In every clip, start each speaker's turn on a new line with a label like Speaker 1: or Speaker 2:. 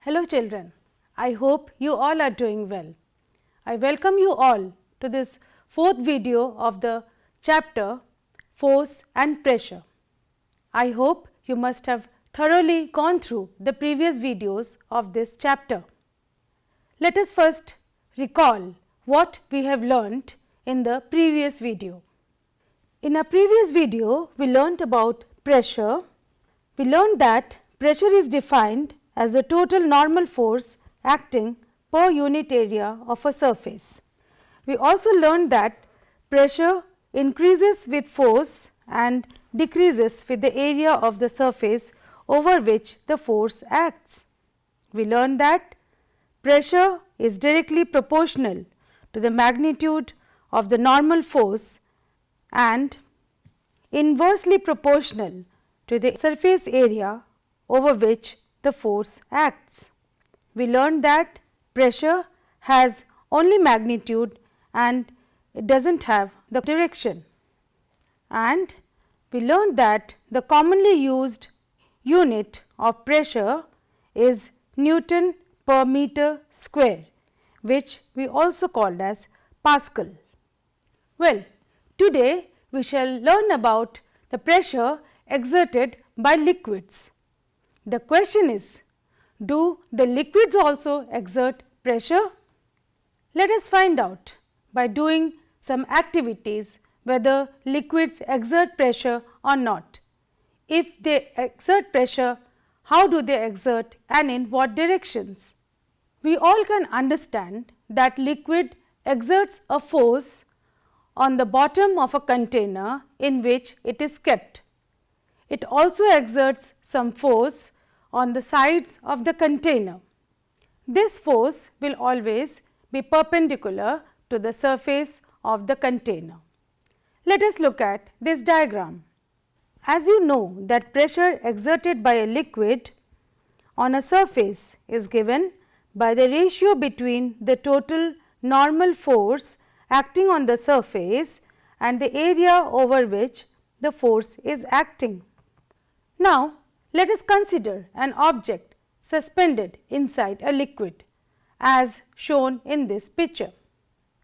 Speaker 1: Hello children, I hope you all are doing well. I welcome you all to this fourth video of the chapter Force and Pressure. I hope you must have thoroughly gone through the previous videos of this chapter. Let us first recall what we have learnt in the previous video. In our previous video, we learnt about pressure. We learned that pressure is defined as the total normal force acting per unit area of a surface. We also learned that pressure increases with force and decreases with the area of the surface over which the force acts. We learned that pressure is directly proportional to the magnitude of the normal force and inversely proportional to the surface area over which the force acts. We learned that pressure has only magnitude and it does not have the direction, and we learned that the commonly used unit of pressure is Newton per meter square, which we also called as Pascal. Well, today we shall learn about the pressure exerted by liquids. The question is, do the liquids also exert pressure? Let us find out by doing some activities whether liquids exert pressure or not. If they exert pressure, how do they exert and in what directions? We all can understand that liquid exerts a force on the bottom of a container in which it is kept. It also exerts some force on the sides of the container. This force will always be perpendicular to the surface of the container. Let us look at this diagram. As you know that pressure exerted by a liquid on a surface is given by the ratio between the total normal force acting on the surface and the area over which the force is acting. Now, let us consider an object suspended inside a liquid as shown in this picture.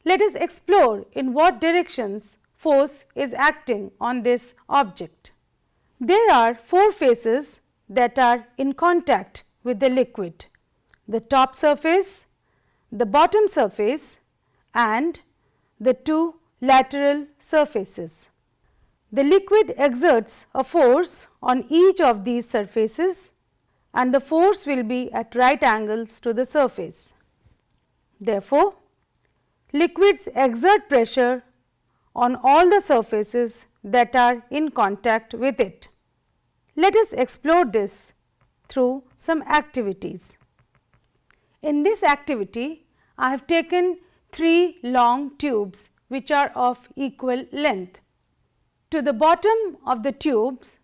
Speaker 1: Let us explore in what directions force is acting on this object. There are four faces that are in contact with the liquid: the top surface, the bottom surface and the two lateral surfaces. The liquid exerts a force on each of these surfaces and the force will be at right angles to the surface. Therefore, liquids exert pressure on all the surfaces that are in contact with it. Let us explore this through some activities. In this activity, I have taken three long tubes which are of equal length. To the bottom of the tubes,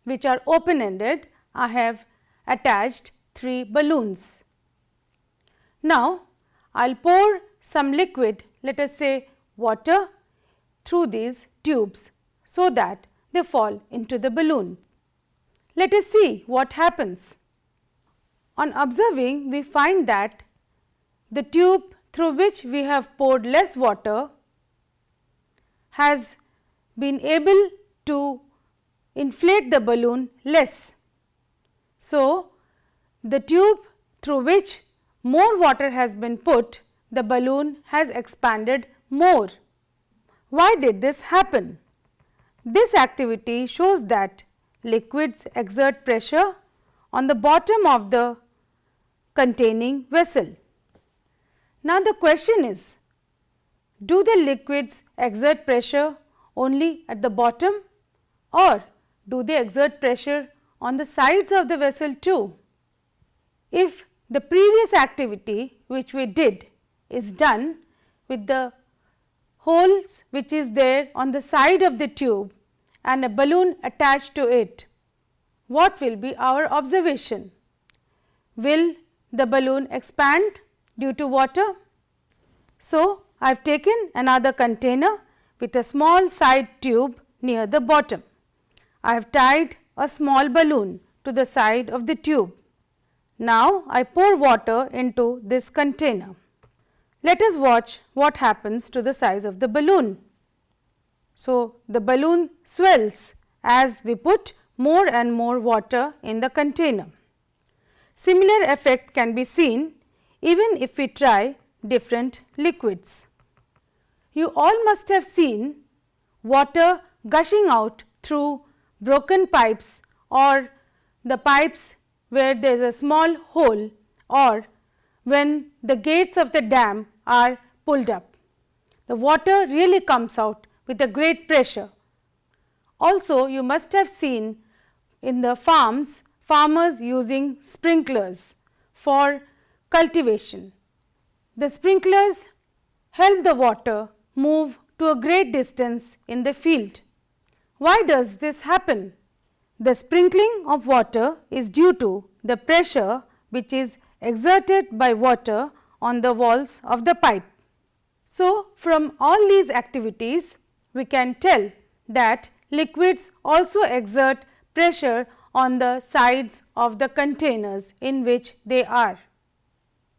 Speaker 1: which are open ended, I have attached three balloons. Now, I will pour some liquid, let us say water, through these tubes so that they fall into the balloon. Let us see what happens. On observing, we find that the tube through which we have poured less water has been able to inflate the balloon less. So, the tube through which more water has been put, the balloon has expanded more. Why did this happen? This activity shows that liquids exert pressure on the bottom of the containing vessel. Now, the question is, do the liquids exert pressure only at the bottom or do they exert pressure on the sides of the vessel too? If the previous activity which we did is done with the holes which is there on the side of the tube and a balloon attached to it, what will be our observation? Will the balloon expand due to water? So, I have taken another container with a small side tube near the bottom. I have tied a small balloon to the side of the tube. Now I pour water into this container. Let us watch what happens to the size of the balloon. So the balloon swells as we put more and more water in the container. Similar effect can be seen even if we try different liquids. You all must have seen water gushing out through broken pipes or the pipes where there is a small hole, or when the gates of the dam are pulled up. The water really comes out with a great pressure. Also, you must have seen in the farmers using sprinklers for cultivation. The sprinklers help the water move to a great distance in the field. Why does this happen? The sprinkling of water is due to the pressure which is exerted by water on the walls of the pipe. So, from all these activities, we can tell that liquids also exert pressure on the sides of the containers in which they are.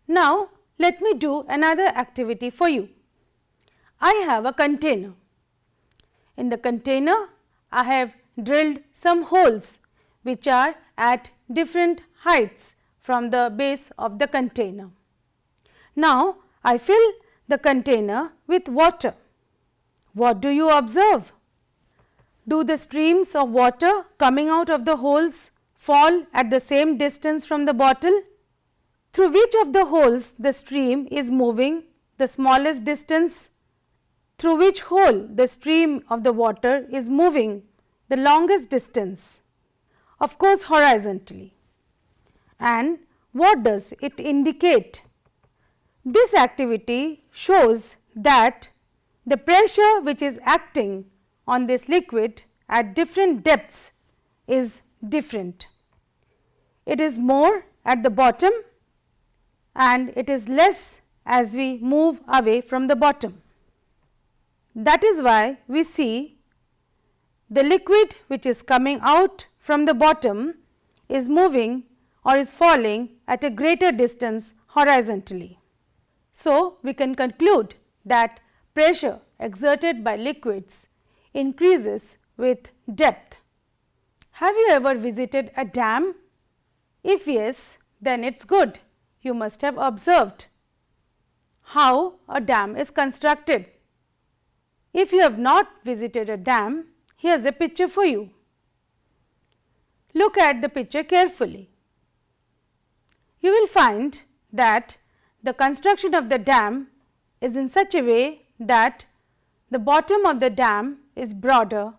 Speaker 1: Now, let me do another activity for you. I have a container. In the container, I have drilled some holes which are at different heights from the base of the container. Now, I fill the container with water. What do you observe? Do the streams of water coming out of the holes fall at the same distance from the bottle? Through which of the holes the stream is moving the smallest distance? Through which hole the stream of the water is moving the longest distance? Of course, horizontally. And what does it indicate? This activity shows that the pressure which is acting on this liquid at different depths is different. It is more at the bottom and it is less as we move away from the bottom. That is why we see the liquid which is coming out from the bottom is moving or is falling at a greater distance horizontally. So, we can conclude that pressure exerted by liquids increases with depth. Have you ever visited a dam? If yes, then it is good. You must have observed how a dam is constructed. If you have not visited a dam, here is a picture for you. Look at the picture carefully. You will find that the construction of the dam is in such a way that the bottom of the dam is broader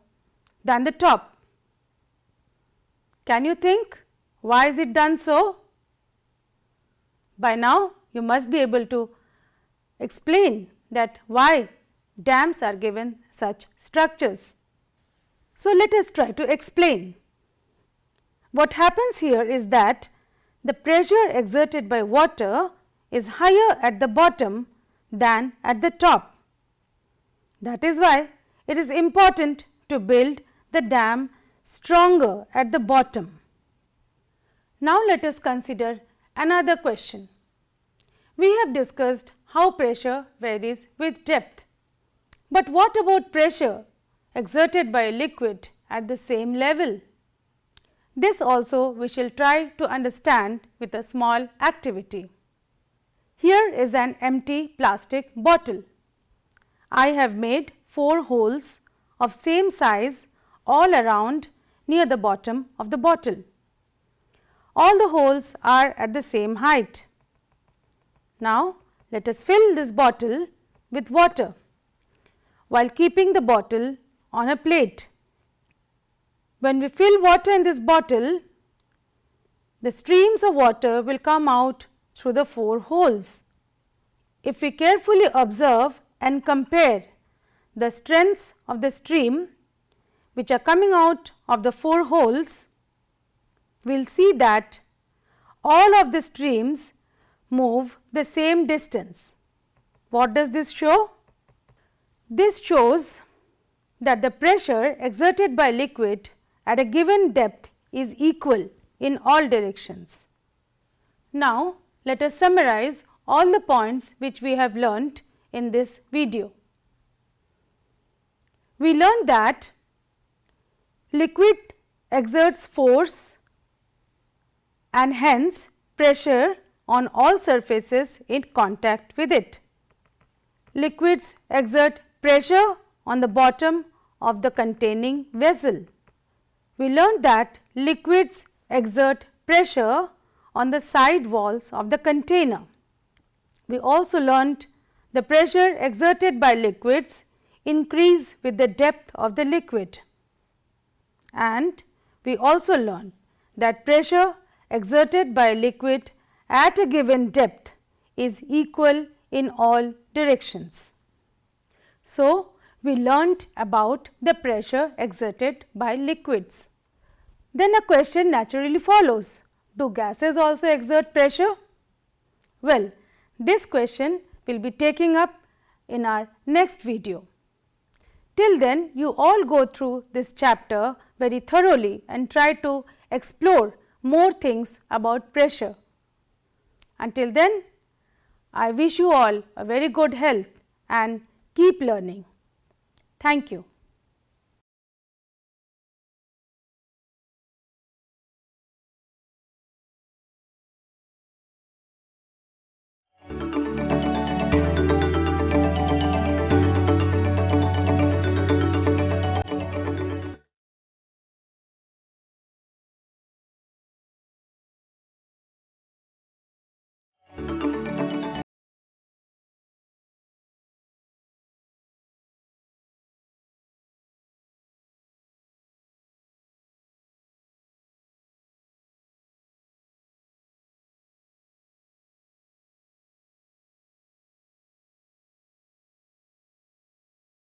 Speaker 1: than the top. Can you think why is it done so? By now, you must be able to explain that why dams are given such structures. So, let us try to explain. What happens here is that the pressure exerted by water is higher at the bottom than at the top. That is why it is important to build the dam stronger at the bottom. Now, let us consider another question. We have discussed how pressure varies with depth, but what about pressure exerted by a liquid at the same level? This also we shall try to understand with a small activity. Here is an empty plastic bottle. I have made 4 holes of same size all around near the bottom of the bottle. All the holes are at the same height. Now, let us fill this bottle with water while keeping the bottle on a plate. When we fill water in this bottle, the streams of water will come out through the 4 holes. If we carefully observe and compare the strengths of the stream which are coming out of the 4 holes, we will see that all of the streams move the same distance. What does this show? This shows that the pressure exerted by liquid at a given depth is equal in all directions. Now, let us summarize all the points which we have learnt in this video. We learned that liquid exerts force and hence pressure on all surfaces in contact with it. Liquids exert pressure on the bottom of the containing vessel. We learned that liquids exert pressure on the side walls of the container. We also learned the pressure exerted by liquids increase with the depth of the liquid, and we also learned that pressure exerted by liquid at a given depth is equal in all directions. So, we learnt about the pressure exerted by liquids. Then a question naturally follows, do gases also exert pressure? Well, this question will be taken up in our next video. Till then, you all go through this chapter very thoroughly and try to explore more things about pressure. Until then, I wish you all a very good health and keep learning. Thank you.